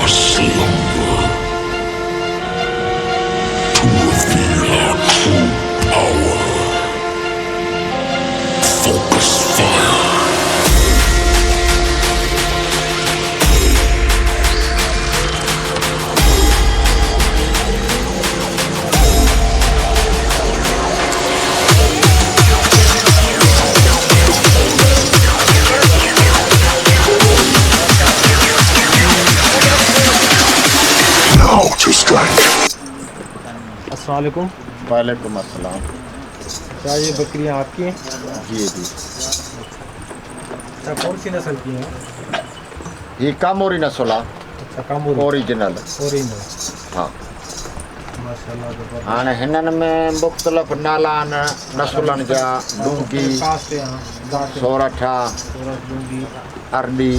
slumber to reveal our true power. Focus fire. Now to strike. अस्सलाम वालेकुम। वालेकुम अस्सलाम। क्या ये बकरियाँ आपकी हैं? जी जी, अच्छा, कौन सी नस्ल की हैं? ये कामोरी नस्ल आहे, अच्छा, कामूरी ओरिजिनल। ओरिजिनल। हाँ, माशाल्लाह ज़बरदस्त। हाणे हिननि में मुख़्तलिफ़ नाला आहिनि नसुलनि जा। डूंगी, कास्ट है यहाँ, जात है। सोरठा, सूरज, डूंगी, अरबी,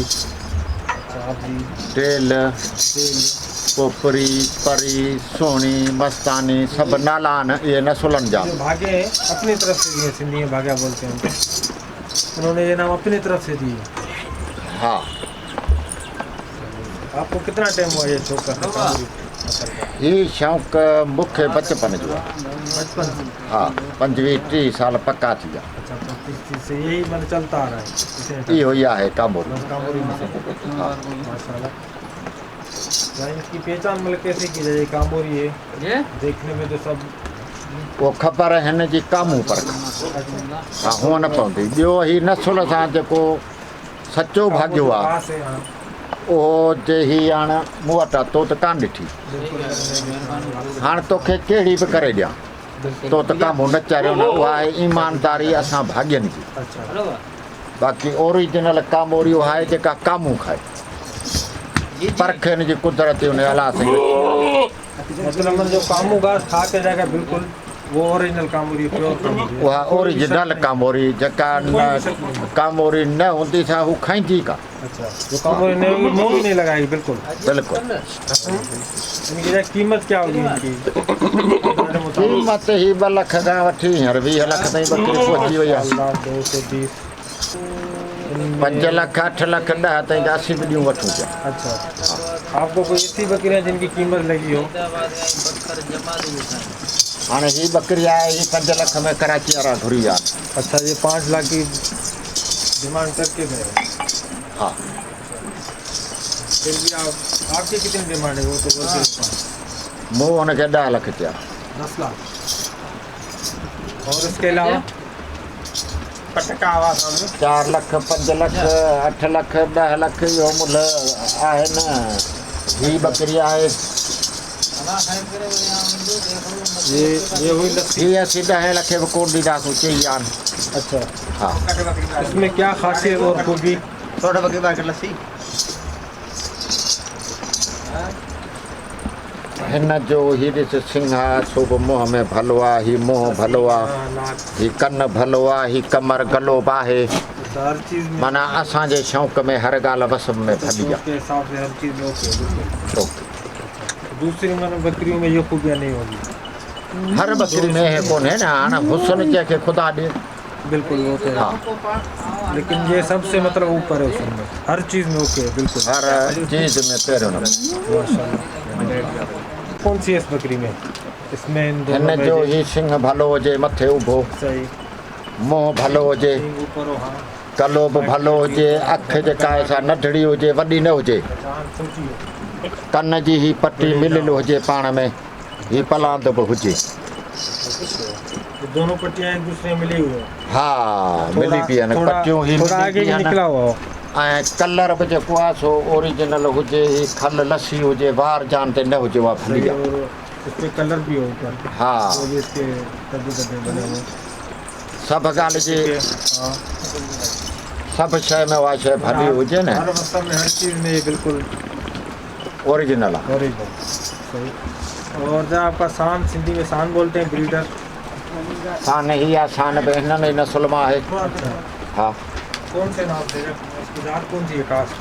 चाबी, टेल, तेल। पोपरी, परी, सोनी, मस्तानी, सब नाला आहिनि इहे नसुलनि जा। जो भागे हैं अपनी तरफ से दिए, सिंधी में भाग्या बोलते हैं उनको। उन्होंने ये नाम अपनी तरफ से दिए। हाँ, आपको कितना टाइम हुआ ये शौक करने का? हीउ शौक़ु मूंखे बचपन जो आहे। बचपन से? हा, 25-30 साल पक्का थी विया। अच्छा, 25 से यही मतलब चलता आ रहा है इतने टाइम? इहो ई आहे कामोरी। बस कामूरी में से। हाँ, माशाल्लाह। क्या इसकी पहचान मतलब कैसे की जाए? कामोरी है, देखने में तो सब। उहो ख़बर हिन जी कामू पर। हा, हूअं न पवंदी। ॿियो हीउ नसुल सां जेको सचो भाग्यो आहे, पास है, हाँ। उहो जे हीअ हाणे मूं वटि आहे, तो त कान ॾिठी। हाणे तोखे कहिड़ी बि करे ॾियां, तो त कामू न चारियो न। उहा आहे ईमानदारी असां भाग्यनि जी। अच्छा, बाक़ी ओरिजिनल कामोरी उहा आहे जेका कामू खाए। परखे हिन जी कुदरती हुन अलाह साईं। मतलब जो कामू घास खा के जाएगा बिल्कुल, वो ओरिजिनल कामूरी, प्योर कामूरी। उहा ओरिजिनल कामोरी जेका न कामोरी न हूंदी छा हू खाईंदी का? अच्छा, जो कामूरी ने मुंह भी नहीं लगाएगी बिल्कुल। बिल्कुलु। इनकी क्या कीमत क्या होगी इनकी? क़ीमत ही 2 लख खां वठी हींअर 20 लख ताईं बकरी पहुची वई आहे। 220। 5 लख 8 लख 10 ताईं 80 ॿियूं वठूं पिया। अच्छा, आपको कोई ऐसी बकरियां जिनकी कीमत लगी हो? हाणे ही बकरी आहे, ही 5 लख में कराची वारा घुरी आहे। अच्छा, ये 5 लाख की डिमांड करके गए। हाँ, फिर भी आपकी कितनी डिमांड है? वो तो बोलते हैं मूं हुनखे 10 लख चया। 10 लाख। और इसके अलावा पटका आवाज़ सामने 4 लख 5 लख 8 लख 10 लख इहो मुल्ह आहे न। ही बकरी आहे, ये हुई लस्सी। ही असीं 10 लख बि कोन ॾींदासीं, चई आहिनि। अच्छा, हा, इसमें क्या खासियत और खूबी? हिन जो ही ॾिस सिंह आहे, सो बि मुंहं में भलो आहे, ही मुंहुं भलो आहे, ही कन भलो आहे, ही कमर गलो बि आहे। हर चीज़ में माना असांजे शौक़ में हर ॻाल्हि वस में भली के आहे। हिसाब से हर चीज़ में ओके बिल्कुल। शौक़ु दूसरी मतलब बकरियों में ये खूबियाँ नहीं होगी। हर बकरी में हे कोन्हे न। हाणे हुस्न जंहिंखे ख़ुदा ॾे। बिल्कुल वो तो है। हा, लेकिन ये सबसे मतलब ऊपर है उसमें, हर चीज़ में ओके है बिल्कुल। हर चीज़ में पहिरियों नंबर। माशाल्लाह। कौन सी है इस बकरी में? इसमें इन दोनों हिन में जो ही सिंह भलो हुजे, मथे उभो, सही, मुंहुं भलो हुजे, ऊपर हो, हाँ। गलो बि भलो हुजे, अखि जेका आहे सा नंढड़ी हुजे, वॾी न हुजे, कन जी ही पटी मिलियल हुजे पाण में, ही पलांद बि हुजे। ये दोनों पट्टियाँ एक दूसरे में मिली हुई है। हा, मिली पई आहिनि पटियूं ही थोड़ा मिली आगे पई भी निकला आहिनि। हुआ हो। ऐं कलर बि जेको आहे सो ओरिजिनल हुजे, ही खल लसी हुजे, वार जान ते न हुजे, उहा सही, फुली आहे। और इस पे कलर भी हो ऊपर, हा, वो भी इसके डब्बे डब्बे बने हुए। सभु ॻाल्हि जी, हाँ, सभु शइ में उहा शइ भली हुजे न, हर मौसम में हर चीज़ में ये बिल्कुल ओरिजिनल आहे। ओरिजिनल। सही। और जो आपका शान, सिंधी में शान बोलते हैं, ब्रीडर। शान ही आहे, शान बि हिननि ई नसुल मां आहे। अच्छा, हा, कौन से नाम से? इसकी जात कौन सी है? कास्ट?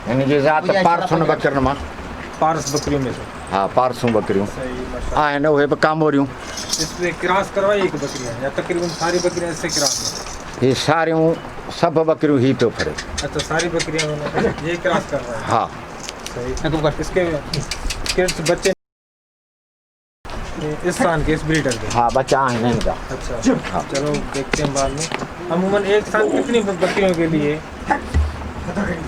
हिन जी ज़ात पारसुन बकरियुनि मां। पारस बकरियों में से। हा, पारसूं बकरियूं सही, माशाल्लाह। आहिनि, उहे बि कामोरियूं। इसमें क्रॉस करवाई एक बकरियाँ या तकरीबन सारी बकरियाँ इससे क्रॉस है? ही सारियूं सभु बकरियूं ही पियो फरे। अच्छा, सारी बकरियाँ ये क्रॉस कर रहा है। हा, सही। इसके किड्स बच्चे इस सान के, इस ब्रीडर के। हाँ बच्चा है इनका। अच्छा हाँ। चलो देखते हैं बाद में। अमूमन एक साल कितनी बकरियों के लिए?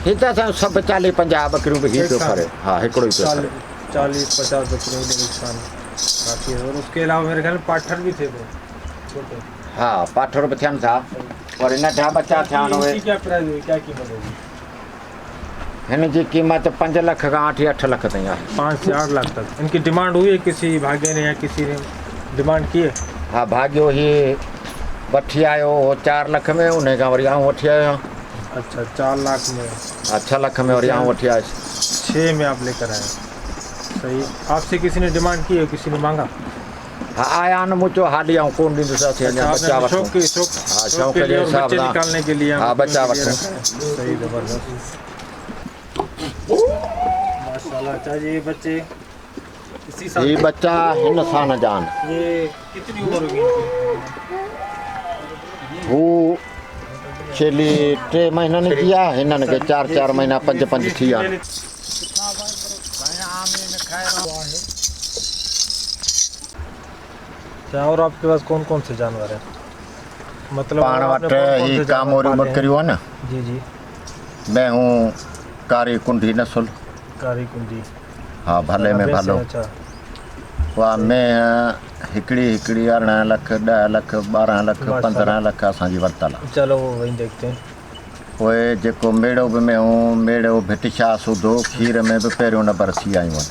हिता सा सब 40-50 बकरियों पे ही तो करे। हाँ हिकड़ो ही तो करे। 40-50 बकरियों के लिए एक साल काफी है। और उसके अलावा मेरे ख्याल में पाठर भी थे वो छोटे। हाँ पाठर बचन था और इन ढा बच्चा थे इनकी क्या प्राइस है, क्या कीमत होगी? हिन जी कीमत 5 लाख का 8 लाख ताईं आहे। 5 से 8 लाख तक। इनकी डिमांड हुई है किसी भाग्य ने या किसी ने डिमांड की है? हाँ भाग्यो ही वठी आयो हो 4 लाख में, उन्हें का वरी आऊं वठी आयो। अच्छा 4 लाख में। 6 लाख में वरी आऊं वठी आयो। 6 में आप लेकर आए। सही। आपसे किसी ने डिमांड की है, किसी ने मांगा? हाँ आया न मुझो हाली आऊं कौन दी दूसरा थे अच्छा, बच्चा आपने वठो। शौक के शौक के लिए और हिसाब बच्चे सां। निकालने के लिए। हाँ बच्चा वठो। सही जबरदस्त माशाल्लाह। चाहिए ये बच्चे इसी साल ये बच्चा हिन सान जान ये कितनी उम्र होगी इनकी? हू चली 3 महीना ने किया हिनन के 4 महीना 5 थिया। क्या और आपके पास कौन कौन से जानवर हैं? मतलब पाण आपने वट कौन-कौन ही से जानवर कामोरी पाले हैं? बकरियों न। जी जी। मैं हूँ कारी कुंडी नस्ल। कारी कुंडी। हाँ भले में भलो। अच्छा वाह मैं हिकड़ी 18 लाख 10 लाख 12 लाख 15 लाख असांजी वरतल आहे। चलो वो वहीं देखते हैं। पोइ जेको मेड़ो बि में हूँ मेड़ो भिटिशा सूधो खीर में बि पहिरियों नंबर थी आयूं आहिनि।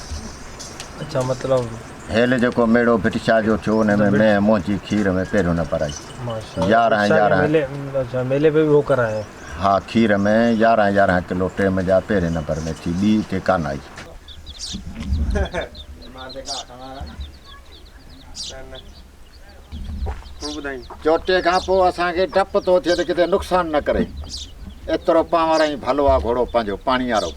अच्छा मतलब हेल जेको मेड़ो भिटिशा जो थियो उन में मैं मुंहिंजी खीर में पहिरियों नंबर आई। माशाल्लाह। 11 मेले अच्छा मेले पे भी वो करा है। हाँ खीर में 11 किलो टेम जा पहिरें नंबर में थी, ॿी ते कान आई। चोटे खां पोइ असांखे डपु थो थिए त किथे नुक़सानु न करे। एतिरो पावर ई भलो आहे घोड़ो पंहिंजो पाणी वारो।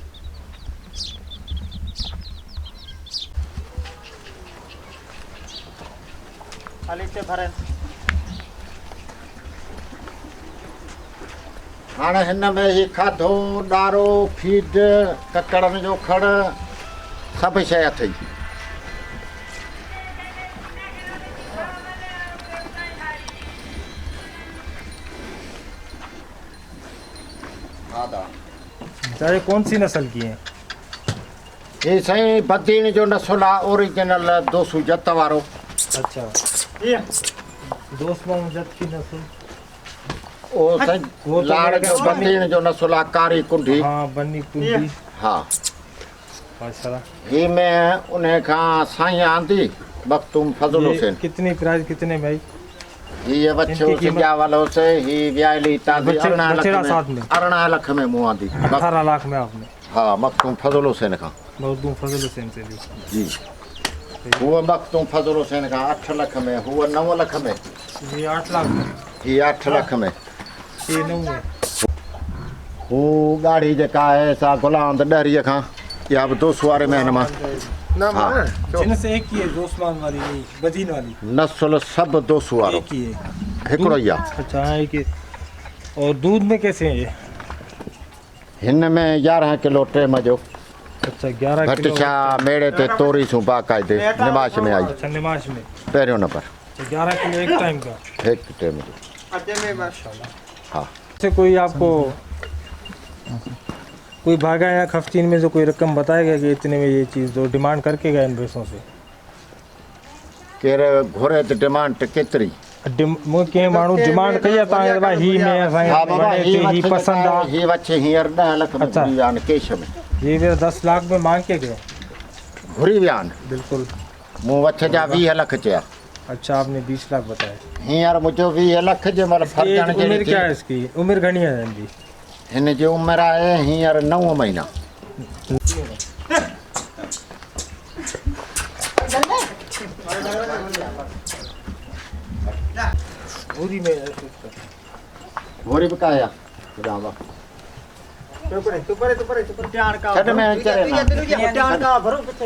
हाणे हिन में ही खाधो ॾारो फीड ककड़नि जो खड़ सभु शइ अथई। चाहे कौन सी नस्ल की है? ये साईं बदीन जो नस्ल आहे ओरिजिनल दोसू जत वारो। अच्छा दोस्त जत की नस्ल। ओ साईं वो तो लाड़ जो मेरा बदीन जो नस्ल आहे कारी कुंडी। हाँ बन्नी कुंडी। हाँ माशाल्लाह। ही में उन्हें खां साईं आंदी मखतूम फजल ये हुसैन। कितनी प्राइस कितने में आई? ये बच्चो इनकी कीमत? सिंजा वालों से ही व्याली ताजी बच्चे- 18 बच्चेड़ा साथ लाख में? में 18 लाख में मुँह आंदी। 18 लाख में आपने? हाँ मखतूम फजल हुसैन खां। मखदूम फजल हुसैन से भी। जी हुआ मखतूम फजल हुसैन खां 8 लाख में, हुआ 9 लाख में, ये 8 लाख में, ये 8 लाख में। ये 9 में। हू गाड़ी जेका आहे सा गुलाम डहरीअ खां या बि दोस्त वारे में हिन मां। हाँ जिनसे एक ही है जोस्मान वाली, नहीं बदीन वाली। नस्ल सब दोस्त वारो एक ही है। हिकिड़ो ई आहे। अच्छा हाँ एक ही। और दूध में कैसे है ये? हिन में 11 किलो टेम जो अच्छा 11 किलो। भटिशा मेड़े ते तोरीसूं बाक़ाइदे निमाश में आई अच्छा निमाश में। पहिरियों नंबर। अच्छा 11 किलो एक टाइम का। एक टेम जो। माशाल्लाह। हाँ से कोई आपको कोई भागा या खफ्तीन में जो कोई रकम बताएगा कि इतने में ये चीज़ जो डिमांड करके गए इन भैंसों से? कहिड़े घोड़े ते डिमांड केतिरी? कंहिं माण्हू डिमांड कई आहे तव्हांजे भाई ही में हा असांखे बाबा वणे थी, ही पसंदि आहे। ही वच्छे हींअर 10 लाख में अच्छा। घुरी विया आहिनि कैश में। ये भी 10 लाख में मांग के गए। घुरी विया आहिनि। बिल्कुल। मूं वछ जा 20 लाख चया। अच्छा आपने 20 लाख बताया। हींअर मुंहिंजो 20 लाख जे महिल फर्जण उम्र क्या है इसकी? उम्र घणी है इनकी? हिन जी उमिरि आहे हींअर 9 महीना। पूरी में घोड़ी बि काया छॾ में चरे ना।